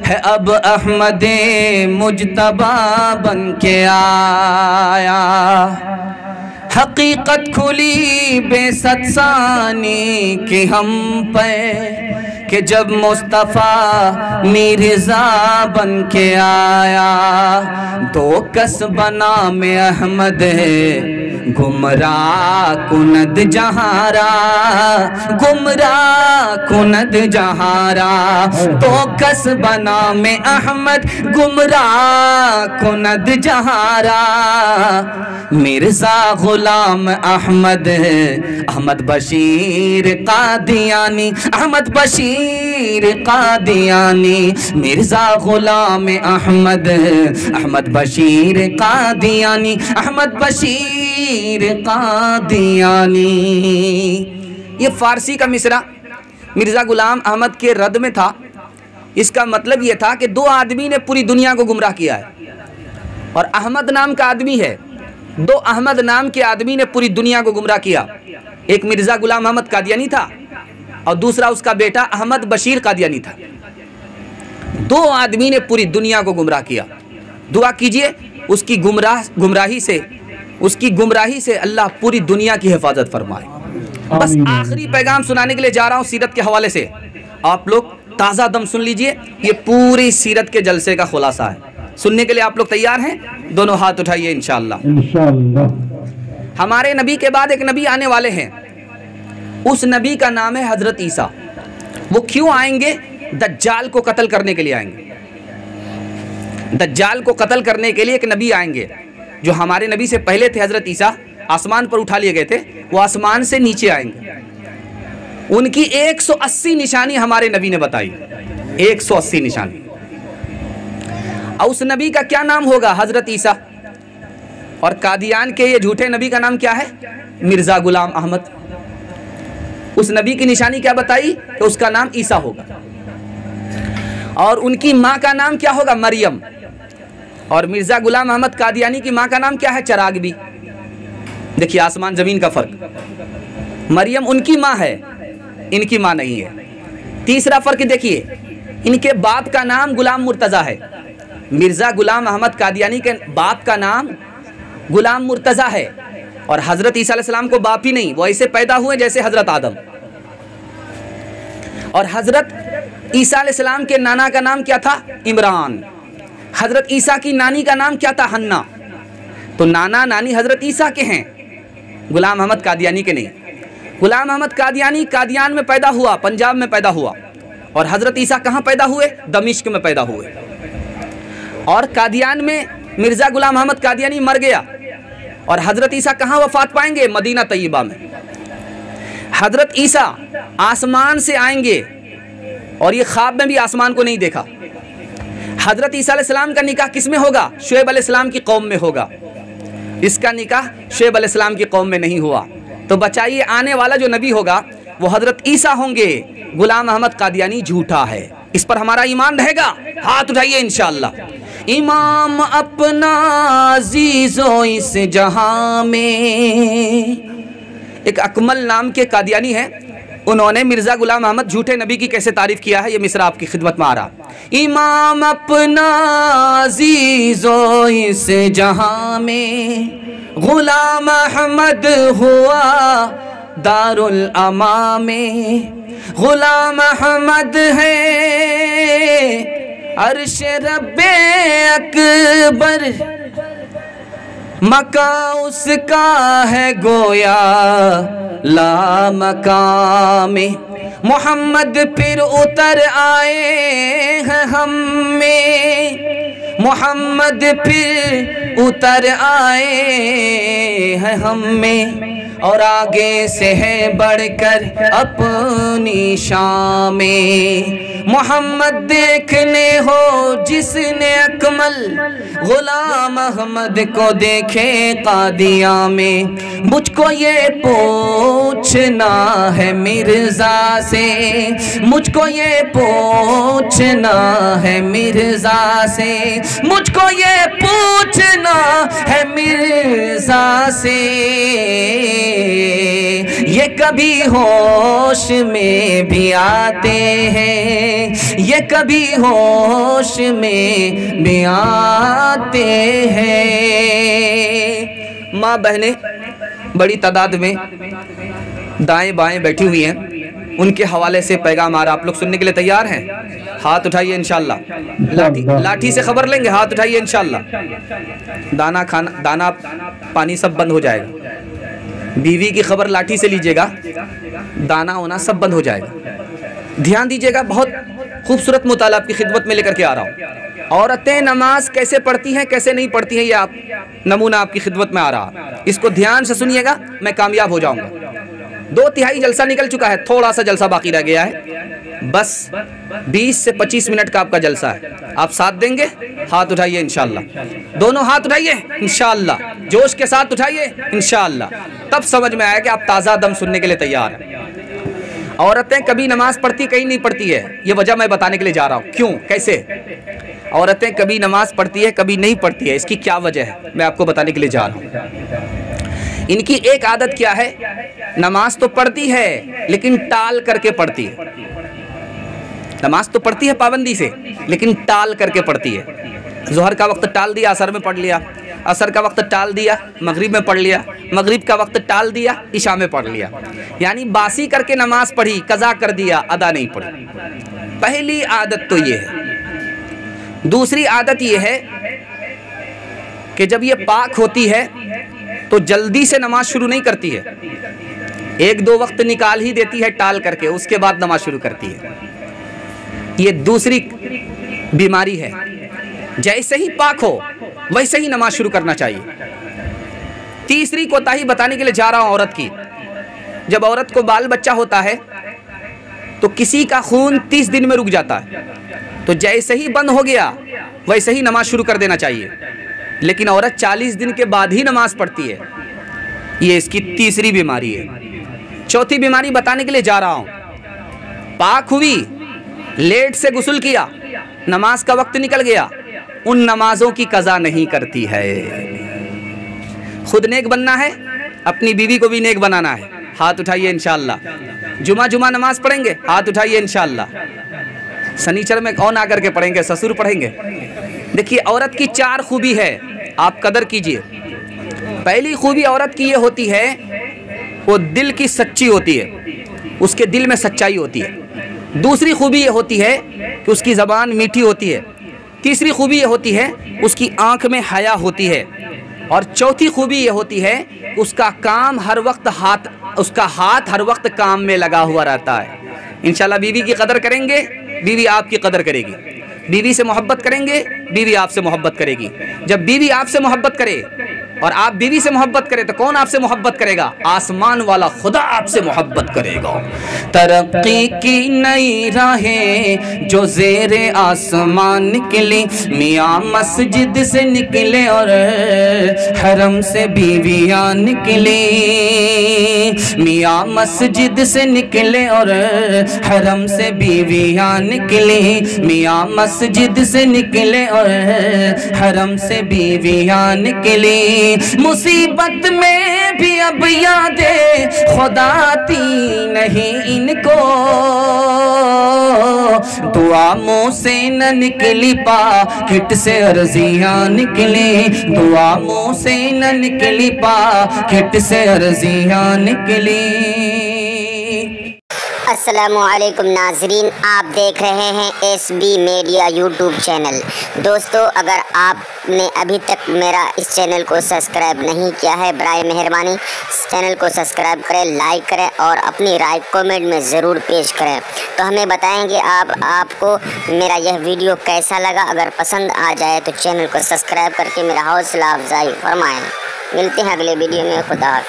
है अब अहमद मुजतबा बन के आया। हकीकत खुली बेसत्सानी की हम पे कि जब मुस्तफ़ा मिर्ज़ा बन के आया। दो कसबना में अहमद गुमराह कुनद जहारा, गुमराह कुनद जहारा। तो कसबना में अहमद गुमराह कुनद जहारा। मिर्ज़ा गुलाम अहमद, अहमद बशीर कादियानी, अहमद बशीर कादियानी। मिर्ज़ा गुलाम अहमद, अहमद बशीर कादियानी, अहमद बशीर कादियानी। ये फारसी का मिसरा मिर्ज़ा गुलाम अहमद के रद में था। इसका मतलब ये था कि दो आदमी ने पूरी दुनिया को गुमराह किया है, और अहमद नाम का आदमी है। दो अहमद नाम के आदमी ने पूरी दुनिया को गुमराह किया। एक मिर्ज़ा गुलाम अहमद कादियानी था और दूसरा उसका बेटा अहमद बशीर कादियानी था। दो आदमी ने पूरी दुनिया को गुमराह किया। दुआ कीजिए उसकी गुमराही से अल्लाह पूरी दुनिया की हिफाजत फरमाए। बस आखिरी पैगाम सुनाने के लिए जा रहा हूँ सीरत के हवाले से। आप लोग ताज़ा दम सुन लीजिए, ये पूरी सीरत के जलसे का खुलासा है। सुनने के लिए आप लोग तैयार हैं? दोनों हाथ उठाइए इंशाअल्लाह। हमारे नबी के बाद एक नबी आने वाले हैं। उस नबी का नाम है हजरत ईसा। वो क्यों आएंगे? दज्जाल को कत्ल करने के लिए आएंगे। दज्जाल को कत्ल करने के लिए एक नबी आएंगे। जो हमारे नबी से पहले थे हजरत ईसा, आसमान पर उठा लिए गए थे, वो आसमान से नीचे आएंगे। उनकी 180 निशानी हमारे नबी ने बताई, 180 निशानी। और उस नबी का क्या नाम होगा? हजरत ईसा। और कादियान के ये झूठे नबी का नाम क्या है? मिर्ज़ा गुलाम अहमद। उस नबी की निशानी क्या बताई? कि उसका नाम ईसा होगा। और उनकी माँ का नाम क्या होगा? मरियम। और मिर्ज़ा गुलाम अहमद कादियानी की माँ का नाम क्या है? चरागबी। देखिए आसमान ज़मीन का फ़र्क। मरियम उनकी माँ है, इनकी माँ नहीं है। तीसरा फ़र्क देखिए, इनके बाप का नाम गुलाम मुर्तज़ा है। मिर्ज़ा गुलाम अहमद कादियानी के बाप का नाम गुलाम मुर्तज़ा है। और हज़रत ईसा अलैहिस्सलाम को बाप ही नहीं, वो ऐसे पैदा हुए जैसे हज़रत आदम। और हज़रत ईसा अलैहिस्सलाम के नाना का नाम क्या था? इमरान। हज़रत ईसा की नानी का नाम क्या था? हन्ना। तो नाना नानी हज़रत ईसा के हैं, गुलाम अहमद कादियानी के नहीं। गुलाम अहमद कादियानी कादियान में पैदा हुआ, पंजाब में पैदा हुआ। और हज़रत ईसा कहाँ पैदा हुए? दमिश्क में पैदा हुए। और कादियान में मिर्ज़ा गुलाम अहमद कादियानी मर गया। और हज़रत ईसा कहाँ वफ़ात पाएंगे? मदीना तैयबा में। हज़रत ईसा आसमान से आएंगे, और ये ख्वाब में भी आसमान को नहीं देखा। हज़रत ईसा अलैहिस्सलाम का निकाह किस में होगा? शुएब अलैहिस्सलाम की कौम में होगा। इसका निकाह शुएब अलैहिस्सलाम की कौम में नहीं हुआ। तो बचाइए, आने वाला जो नबी होगा वो हज़रत ईसा होंगे। गुलाम अहमद कादियानी झूठा है। इस पर हमारा ईमान रहेगा? हाथ उठाइए इंशाअल्लाह। इमाम अपना अज़ीज़ो इस जहां में। एक अकमल नाम के कादियानी हैं, उन्होंने मिर्ज़ा गुलाम अहमद झूठे नबी की कैसे तारीफ़ किया है, ये मिसरा आपकी खिदमत में आ रहा। इमाम अपना अज़ीज़ो इस जहां में, गुलाम अहमद हुआ दारुल अमा में। गुलाम अहमद है अर्श रब्बे अकबर, मका उसका है गोया ला मकामे। मोहम्मद फिर उतर आए हैं हम में, मोहम्मद फिर उतर आए हैं हम में। और आगे से है बढ़कर अपनी शामें। मोहम्मद देखने हो जिसने अकमल, गुलाम अहमद को देखे कादिया में। मुझको ये पूछना है मिर्ज़ा से, मुझको ये पूछना है मिर्ज़ा से, मुझको ये पूछना है मिर्ज़ा से। ये कभी होश में भी आते हैं, ये कभी होश में भी आते हैं। माँ बहनें बड़ी तादाद में दाएं बाएं बैठी हुई हैं, उनके हवाले से पैगाम आ रहा, आप लोग सुनने के लिए तैयार हैं? हाथ उठाइए इंशाल्लाह। लाठी से खबर लेंगे, हाथ उठाइए इंशाल्लाह। दाना खाना, दाना पानी सब बंद हो जाएगा। बीवी की खबर लाठी से लीजिएगा, दाना होना सब बंद हो जाएगा। ध्यान दीजिएगा, बहुत खूबसूरत मुताला आपकी खिदमत में लेकर के आ रहा हूँ। औरतें नमाज कैसे पढ़ती हैं कैसे नहीं पढ़ती हैं, ये आप नमूना आपकी खिदमत में आ रहा। इसको ध्यान से सुनिएगा, मैं कामयाब हो जाऊंगा। 2/3 जलसा निकल चुका है, थोड़ा सा जलसा बाकी रह गया है। बस 20 से 25 मिनट का आपका जलसा है। आप साथ देंगे? हाथ उठाइए इंशाल्लाह। दोनों हाथ उठाइए इंशाल्लाह, जोश के साथ उठाइए इंशाल्लाह। तब समझ में आया कि आप ताज़ा दम सुनने के लिए तैयार हैं। औरतें कभी नमाज पढ़ती कहीं नहीं पढ़ती है, ये वजह मैं बताने के लिए जा रहा हूँ। क्यों, कैसे औरतें कभी नमाज पढ़ती है कभी नहीं पढ़ती है, इसकी क्या वजह है, मैं आपको बताने के लिए जा रहा हूँ। इनकी एक आदत क्या है, नमाज तो पढ़ती है लेकिन टाल करके पढ़ती है। नमाज तो पढ़ती है पाबंदी से, लेकिन टाल करके पढ़ती है। ज़ोहर का वक्त टाल दिया, असर में पढ़ लिया। असर का वक्त टाल दिया, मगरिब में पढ़ लिया। मगरिब का वक्त टाल दिया, इशा में पढ़ लिया। यानी बासी करके नमाज पढ़ी, कज़ा कर दिया, अदा नहीं पढ़ी। पहली आदत तो ये है। दूसरी आदत ये है कि जब ये पाक होती है तो जल्दी से नमाज शुरू नहीं करती है, 1-2 वक्त निकाल ही देती है टाल करके, उसके बाद नमाज शुरू करती है। ये दूसरी बीमारी है। जैसे ही पाक हो वैसे ही नमाज शुरू करना चाहिए। तीसरी कोताही बताने के लिए जा रहा हूं औरत की। जब औरत को बाल बच्चा होता है तो किसी का खून 30 दिन में रुक जाता है, तो जैसे ही बंद हो गया वैसे ही नमाज शुरू कर देना चाहिए। लेकिन औरत 40 दिन के बाद ही नमाज पढ़ती है, ये इसकी तीसरी बीमारी है। चौथी बीमारी बताने के लिए जा रहा हूं। पाक हुई, लेट से गुस्ल किया, नमाज का वक्त निकल गया, उन नमाजों की कज़ा नहीं करती है। खुद नेक बनना है, अपनी बीवी को भी नेक बनाना है। हाथ उठाइए इंशाअल्लाह। जुमा नमाज पढ़ेंगे, हाथ उठाइए इंशाअल्लाह। शनिचर में कौन आकर के पढ़ेंगे, ससुर पढ़ेंगे। देखिए, औरत की 4 खूबी है, आप कदर कीजिए। पहली खूबी औरत की ये होती है, वो दिल की सच्ची होती है, उसके दिल में सच्चाई होती है। दूसरी खूबी ये होती है कि उसकी ज़बान मीठी होती है। तीसरी खूबी ये होती है उसकी आंख में हया होती है। और चौथी खूबी ये होती है उसका काम हर वक्त उसका हाथ हर वक्त काम में लगा हुआ रहता है। इंशाल्लाह बीवी की कदर करेंगे, बीवी आपकी कदर करेगी। बीवी से मोहब्बत करेंगे, बीवी आपसे मोहब्बत करेगी। जब बीवी आपसे मोहब्बत करे और आप बीवी से मोहब्बत करें तो कौन आपसे मोहब्बत करेगा? आसमान वाला खुदा आपसे मोहब्बत करेगा। तरक्की की नई राहें जो ज़ेरे आसमान निकली, मियाँ मस्जिद से निकले और हरम से बीवियाँ निकली। मियाँ मस्जिद से निकले और हरम से बीवियाँ निकली। मियाँ मस्जिद से निकले और हरम से बीवियाँ निकली। मुसीबत में भी अब यादें खुदा आती नहीं इनको, दुआ मुँह से न निकली, पाकिट से अर्जियाँ निकली। दुआ मुँह से न निकली, पाकिट से अर्जियाँ निकली। अस्सलामुअलैकुम नाजरीन, आप देख रहे हैं SB मीडिया यूट्यूब चैनल। दोस्तों, अगर आपने अभी तक मेरा इस चैनल को सब्सक्राइब नहीं किया है, बराए मेहरबानी इस चैनल को सब्सक्राइब करें, लाइक करें और अपनी राय कमेंट में ज़रूर पेश करें। तो हमें बताएंगे आपको मेरा यह वीडियो कैसा लगा। अगर पसंद आ जाए तो चैनल को सब्सक्राइब करके मेरा हौसला अफजाई फरमाएँ। मिलते हैं अगले वीडियो में। खुदा हाफ़िज़।